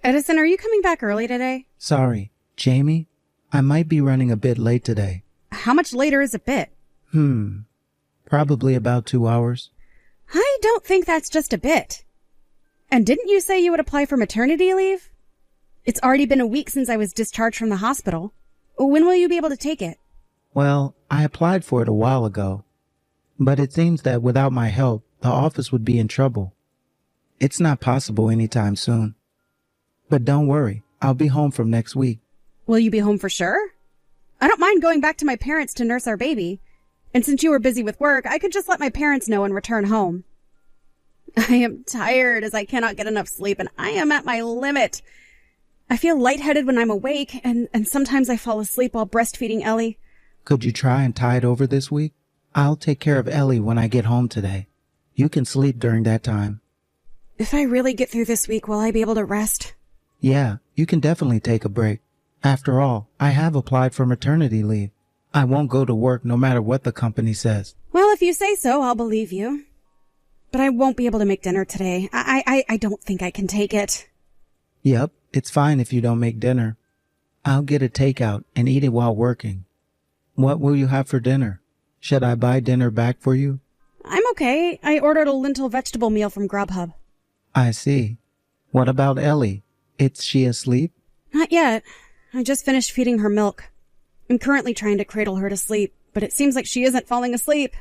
Edison, are you coming back early today? Sorry, Jamie, I might be running a bit late today. How much later is a bit? Probably about 2 hours. I don't think that's just a bit. And didn't you say you would apply for maternity leave? It's already been a week since I was discharged from the hospital. When will you be able to take it? Well, I applied for it a while ago, but it seems that without my help, the office would be in trouble. It's not possible anytime soon. But don't worry, I'll be home from next week. Will you be home for sure? I don't mind going back to my parents to nurse our baby. And since you were busy with work, I could just let my parents know and return home. I am tired as I cannot get enough sleep, and I am at my limit. I feel lightheaded when I'm awake, and sometimes I fall asleep while breastfeeding Ellie. Could you try and tie it over this week? I'll take care of Ellie when I get home today. You can sleep during that time. If I really get through this week, will I be able to rest? Yeah, you can definitely take a break. After all, I have applied for maternity leave. I won't go to work no matter what the company says. Well, if you say so, I'll believe you. But I won't be able to make dinner today. I don't think I can take it. Yep, it's fine if you don't make dinner. I'll get a takeout and eat it while working. What will you have for dinner? Should I buy dinner back for you? I'm okay. I ordered a lentil vegetable meal from Grubhub. I see. What about Ellie? Is she asleep? Not yet. I just finished feeding her milk. I'm currently trying to cradle her to sleep, but it seems like she isn't falling asleep.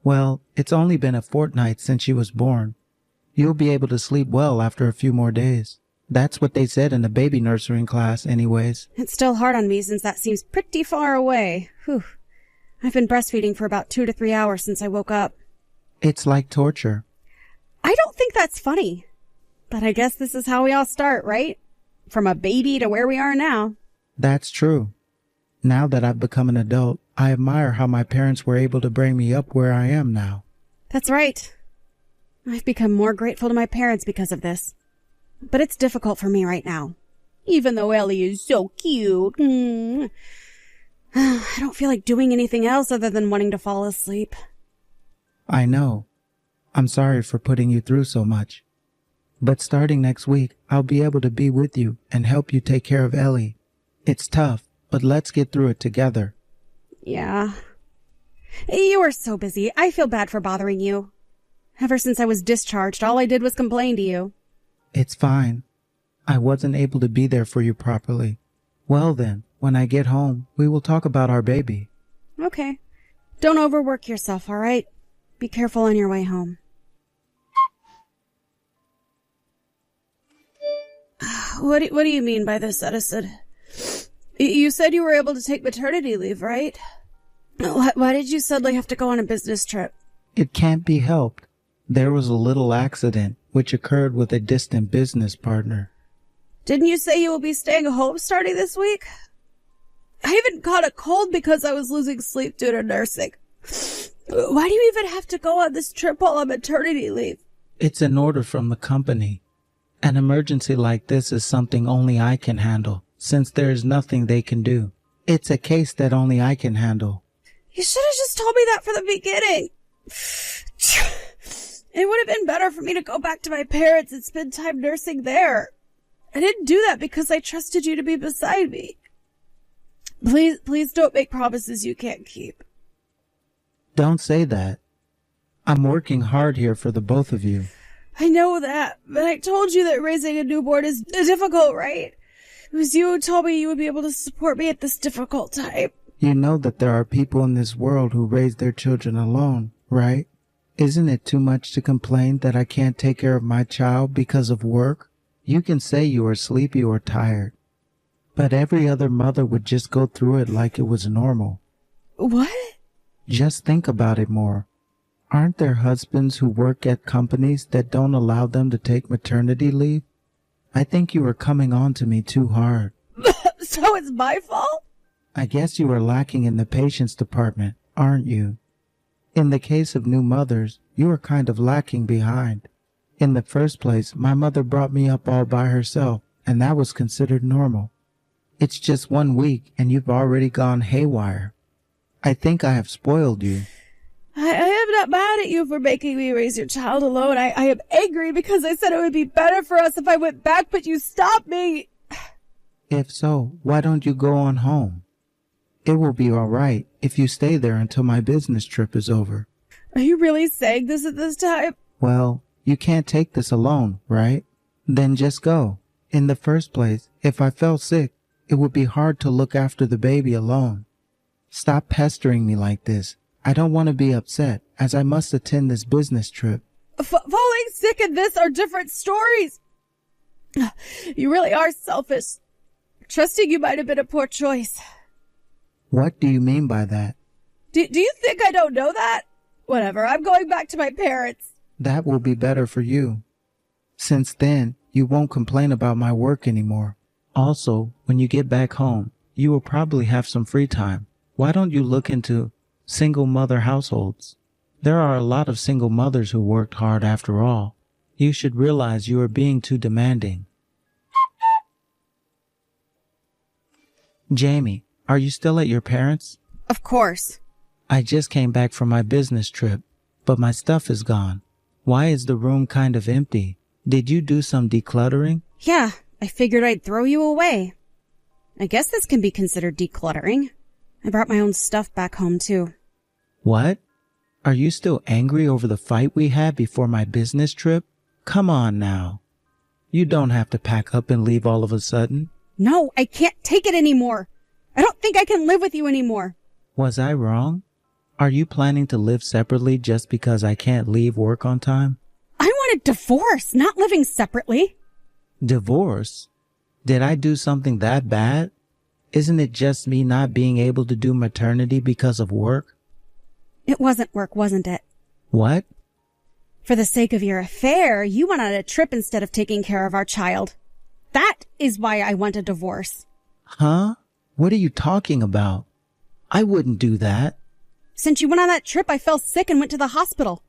Well, it's only been a fortnight since she was born. You'll be able to sleep well after a few more days. That's what they said in the baby nursing class anyways. It's still hard on me since that seems pretty far away. Whew. I've been breastfeeding for about 2 to 3 hours since I woke up. It's like torture. I don't think that's funny. But I guess this is how we all start, right? From a baby to where we are now. That's true. Now that I've become an adult, I admire how my parents were able to bring me up where I am now. That's right. I've become more grateful to my parents because of this. But it's difficult for me right now. Even though Ellie is so cute. I don't feel like doing anything else other than wanting to fall asleep. I know. I'm sorry for putting you through so much. But starting next week, I'll be able to be with you and help you take care of Ellie. It's tough, but let's get through it together. Yeah. You are so busy. I feel bad for bothering you. Ever since I was discharged, all I did was complain to you. It's fine. I wasn't able to be there for you properly. Well then, when I get home, we will talk about our baby. Okay. Don't overwork yourself, all right? Be careful on your way home. What do you mean by this, Edison? You said you were able to take maternity leave, right? Why did you suddenly have to go on a business trip? It can't be helped. There was a little accident which occurred with a distant business partner. Didn't you say you will be staying home starting this week? I even caught a cold because I was losing sleep due to nursing. Why do you even have to go on this trip while on maternity leave? It's an order from the company. An emergency like this is something only I can handle, since there is nothing they can do. It's a case that only I can handle. You should have just told me that from the beginning. It would have been better for me to go back to my parents and spend time nursing there. I didn't do that because I trusted you to be beside me. Please don't make promises you can't keep. Don't say that. I'm working hard here for the both of you. I know that, but I told you that raising a newborn is difficult, right? It was you who told me you would be able to support me at this difficult time. You know that there are people in this world who raise their children alone, right? Isn't it too much to complain that I can't take care of my child because of work? You can say you are sleepy or tired, but every other mother would just go through it like it was normal. What? Just think about it more. Aren't there husbands who work at companies that don't allow them to take maternity leave? I think you are coming on to me too hard. So it's my fault? I guess you are lacking in the patience department, aren't you? In the case of new mothers, you are kind of lacking behind. In the first place, my mother brought me up all by herself, and that was considered normal. It's just 1 week, and you've already gone haywire. I think I have spoiled you. I am not mad at you for making me raise your child alone. I am angry because I said it would be better for us if I went back, but you stopped me. If so, why don't you go on home? It will be all right if you stay there until my business trip is over. Are you really saying this at this time? Well, you can't take this alone, right? Then just go. In the first place, if I fell sick, it would be hard to look after the baby alone. Stop pestering me like this. I don't want to be upset, as I must attend this business trip. Falling sick and this are different stories. You really are selfish. Trusting you might have been a poor choice. What do you mean by that? Do you think I don't know that? Whatever, I'm going back to my parents. That will be better for you. Since then, you won't complain about my work anymore. Also, when you get back home, you will probably have some free time. Why don't you look into single mother households? There are a lot of single mothers who worked hard after all. You should realize you are being too demanding. Jamie, are you still at your parents'? Of course. I just came back from my business trip, but my stuff is gone. Why is the room kind of empty? Did you do some decluttering? Yeah, I figured I'd throw you away. I guess this can be considered decluttering. I brought my own stuff back home too. What? Are you still angry over the fight we had before my business trip? Come on now. You don't have to pack up and leave all of a sudden. No, I can't take it anymore. I don't think I can live with you anymore. Was I wrong? Are you planning to live separately just because I can't leave work on time? I want a divorce, not living separately. Divorce? Did I do something that bad? Isn't it just me not being able to do maternity because of work? It wasn't work, wasn't it? What? For the sake of your affair, you went on a trip instead of taking care of our child. That is why I want a divorce. Huh? What are you talking about? I wouldn't do that. Since you went on that trip, I fell sick and went to the hospital.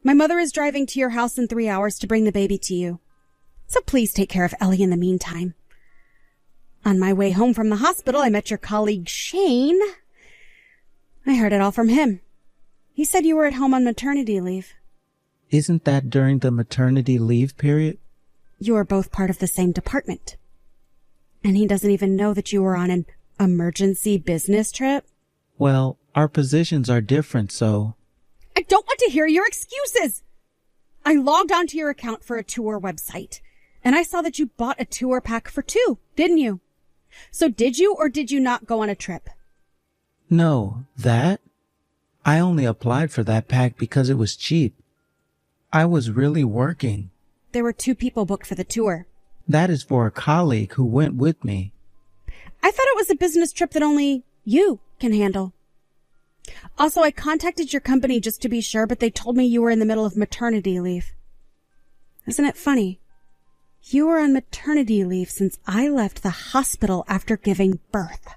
My mother is driving to your house in 3 hours to bring the baby to you. So please take care of Ellie in the meantime. On my way home from the hospital, I met your colleague Shane. I heard it all from him. He said you were at home on maternity leave. Isn't that during the maternity leave period? You are both part of the same department. And he doesn't even know that you were on an emergency business trip? Well, our positions are different, so... I don't want to hear your excuses! I logged onto your account for a tour website, and I saw that you bought a tour pack for 2, didn't you? So did you or did you not go on a trip? No, that? I only applied for that pack because it was cheap. I was really working. There were 2 people booked for the tour. That is for a colleague who went with me. I thought it was a business trip that only you can handle. Also, I contacted your company just to be sure, but they told me you were in the middle of maternity leave. Isn't it funny? You were on maternity leave since I left the hospital after giving birth.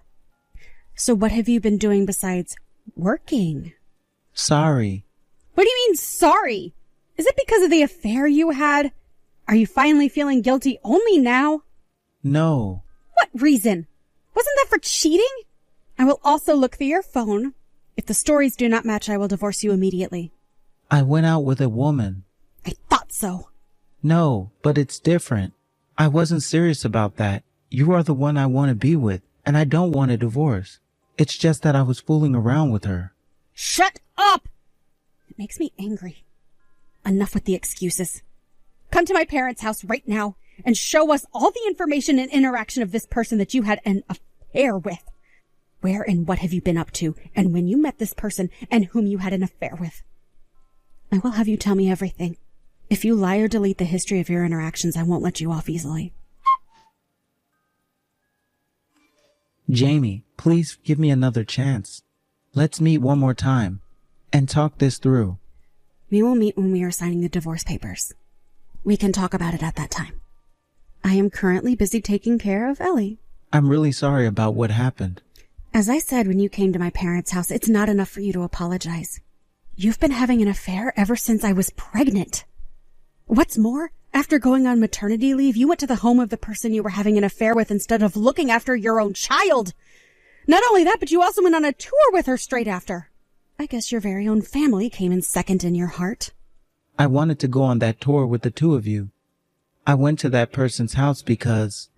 So what have you been doing besides working? Sorry. What do you mean, sorry? Is it because of the affair you had? Are you finally feeling guilty only now? No. What reason? Wasn't that for cheating? I will also look through your phone. If the stories do not match, I will divorce you immediately. I went out with a woman. I thought so. No, but it's different. I wasn't serious about that. You are the one I want to be with, and I don't want a divorce. It's just that I was fooling around with her. Shut up! It makes me angry. Enough with the excuses. Come to my parents' house right now and show us all the information and interaction of this person that you had an affair with. Where and what have you been up to, and when you met this person and whom you had an affair with? I will have you tell me everything. If you lie or delete the history of your interactions, I won't let you off easily. Jamie, please give me another chance. Let's meet one more time and talk this through. We will meet when we are signing the divorce papers. We can talk about it at that time. I am currently busy taking care of Ellie. I'm really sorry about what happened. As I said when you came to my parents' house, it's not enough for you to apologize. You've been having an affair ever since I was pregnant. What's more, after going on maternity leave, you went to the home of the person you were having an affair with instead of looking after your own child. Not only that, but you also went on a tour with her straight after. I guess your very own family came in second in your heart. I wanted to go on that tour with the two of you. I went to that person's house because...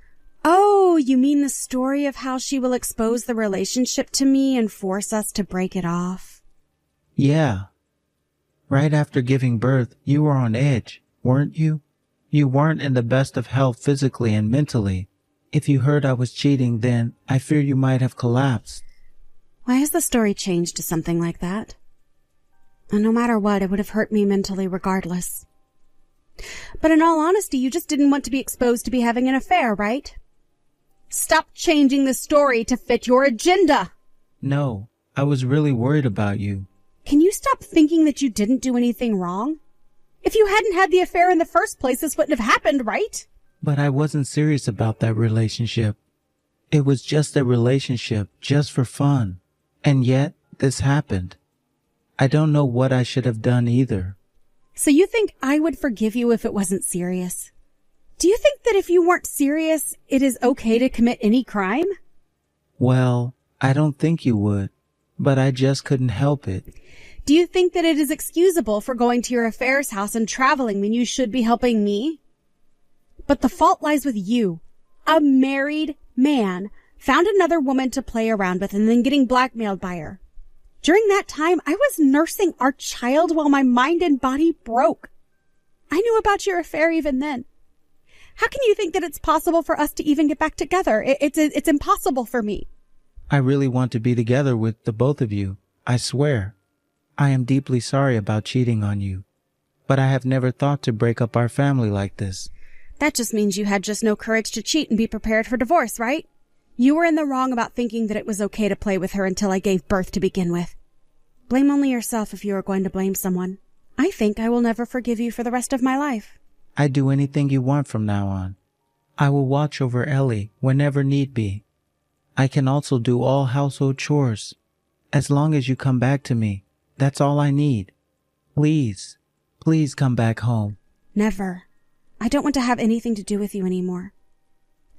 Oh, you mean the story of how she will expose the relationship to me and force us to break it off? Yeah. Right after giving birth, you were on edge, weren't you? You weren't in the best of health physically and mentally. If you heard I was cheating then, I fear you might have collapsed. Why has the story changed to something like that? And no matter what, it would have hurt me mentally regardless. But in all honesty, you just didn't want to be exposed to be having an affair, right? Stop changing the story to fit your agenda. No, I was really worried about you. Can you stop thinking that you didn't do anything wrong? If you hadn't had the affair in the first place, this wouldn't have happened, right? But I wasn't serious about that relationship. It was just a relationship, just for fun. And yet, this happened. I don't know what I should have done either. So you think I would forgive you if it wasn't serious? Do you think that if you weren't serious, it is okay to commit any crime? Well, I don't think you would, but I just couldn't help it. Do you think that it is excusable for going to your affairs house and traveling when you should be helping me? But the fault lies with you. A married man found another woman to play around with and then getting blackmailed by her. During that time, I was nursing our child while my mind and body broke. I knew about your affair even then. How can you think that it's possible for us to even get back together? It's impossible for me. I really want to be together with the both of you. I swear. I am deeply sorry about cheating on you, but I have never thought to break up our family like this. That just means you had just no courage to cheat and be prepared for divorce, right? You were in the wrong about thinking that it was okay to play with her until I gave birth to begin with. Blame only yourself if you are going to blame someone. I think I will never forgive you for the rest of my life. I'd do anything you want from now on. I will watch over Ellie whenever need be. I can also do all household chores. As long as you come back to me, that's all I need. Please, please come back home. Never. I don't want to have anything to do with you anymore.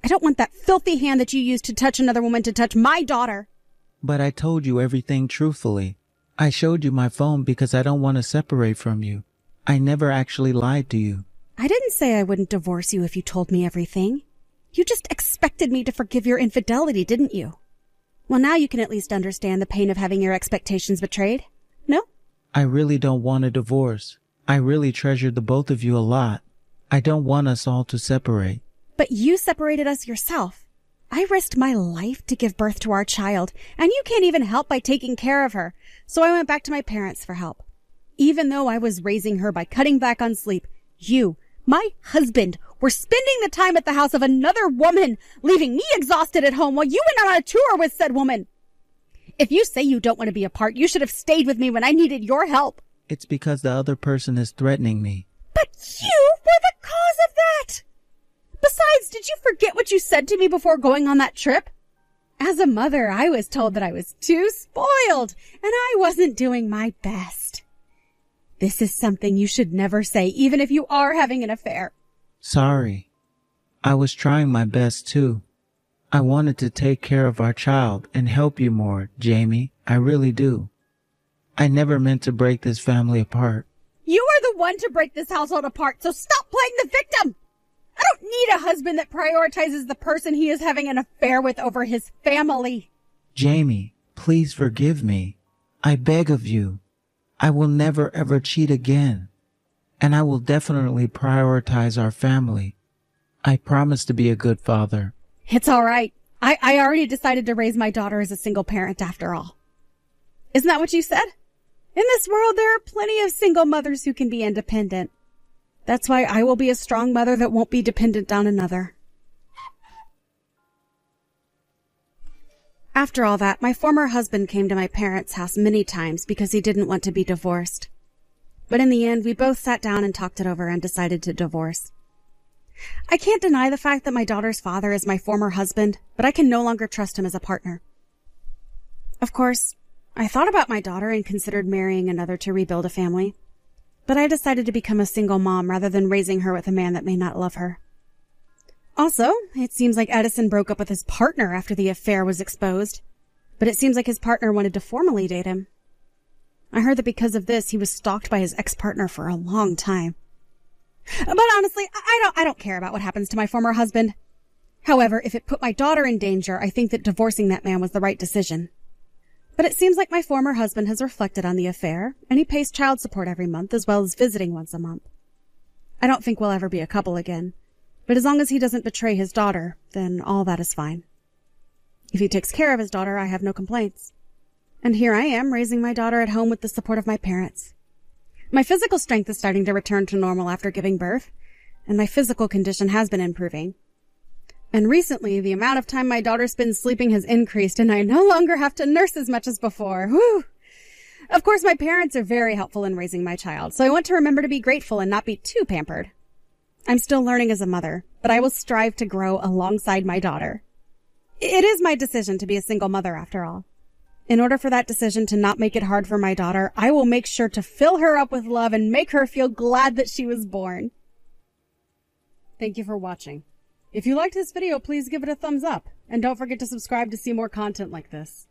I don't want that filthy hand that you used to touch another woman to touch my daughter. But I told you everything truthfully. I showed you my phone because I don't want to separate from you. I never actually lied to you. I didn't say I wouldn't divorce you if you told me everything. You just expected me to forgive your infidelity, didn't you? Well, now you can at least understand the pain of having your expectations betrayed. No? I really don't want a divorce. I really treasure the both of you a lot. I don't want us all to separate. But you separated us yourself. I risked my life to give birth to our child, and you can't even help by taking care of her. So I went back to my parents for help. Even though I was raising her by cutting back on sleep, you, my husband, were spending the time at the house of another woman, leaving me exhausted at home while you went on a tour with said woman. If you say you don't want to be apart, you should have stayed with me when I needed your help. It's because the other person is threatening me. But you were the cause of that! Besides, did you forget what you said to me before going on that trip? As a mother, I was told that I was too spoiled, and I wasn't doing my best. This is something you should never say, even if you are having an affair. Sorry. I was trying my best, too. I wanted to take care of our child and help you more, Jamie. I really do. I never meant to break this family apart. You are the one to break this household apart, so stop playing the victim! I don't need a husband that prioritizes the person he is having an affair with over his family. Jamie, please forgive me. I beg of you. I will never ever cheat again. And I will definitely prioritize our family. I promise to be a good father. It's all right. I already decided to raise my daughter as a single parent after all. Isn't that what you said? In this world, there are plenty of single mothers who can be independent. That's why I will be a strong mother that won't be dependent on another. After all that, my former husband came to my parents' house many times because he didn't want to be divorced. But in the end, we both sat down and talked it over and decided to divorce. I can't deny the fact that my daughter's father is my former husband, but I can no longer trust him as a partner. Of course, I thought about my daughter and considered marrying another to rebuild a family. But I decided to become a single mom rather than raising her with a man that may not love her. Also, it seems like Edison broke up with his partner after the affair was exposed. But it seems like his partner wanted to formally date him. I heard that because of this, he was stalked by his ex-partner for a long time. But honestly, I don't care about what happens to my former husband. However, if it put my daughter in danger, I think that divorcing that man was the right decision. But it seems like my former husband has reflected on the affair, and he pays child support every month as well as visiting once a month. I don't think we'll ever be a couple again, but as long as he doesn't betray his daughter, then all that is fine. If he takes care of his daughter, I have no complaints. And here I am, raising my daughter at home with the support of my parents. My physical strength is starting to return to normal after giving birth, and my physical condition has been improving. And recently, the amount of time my daughter spends sleeping has increased, and I no longer have to nurse as much as before. Whew! Of course, my parents are very helpful in raising my child, so I want to remember to be grateful and not be too pampered. I'm still learning as a mother, but I will strive to grow alongside my daughter. It is my decision to be a single mother, after all. In order for that decision to not make it hard for my daughter, I will make sure to fill her up with love and make her feel glad that she was born. Thank you for watching. If you liked this video, please give it a thumbs up, and don't forget to subscribe to see more content like this.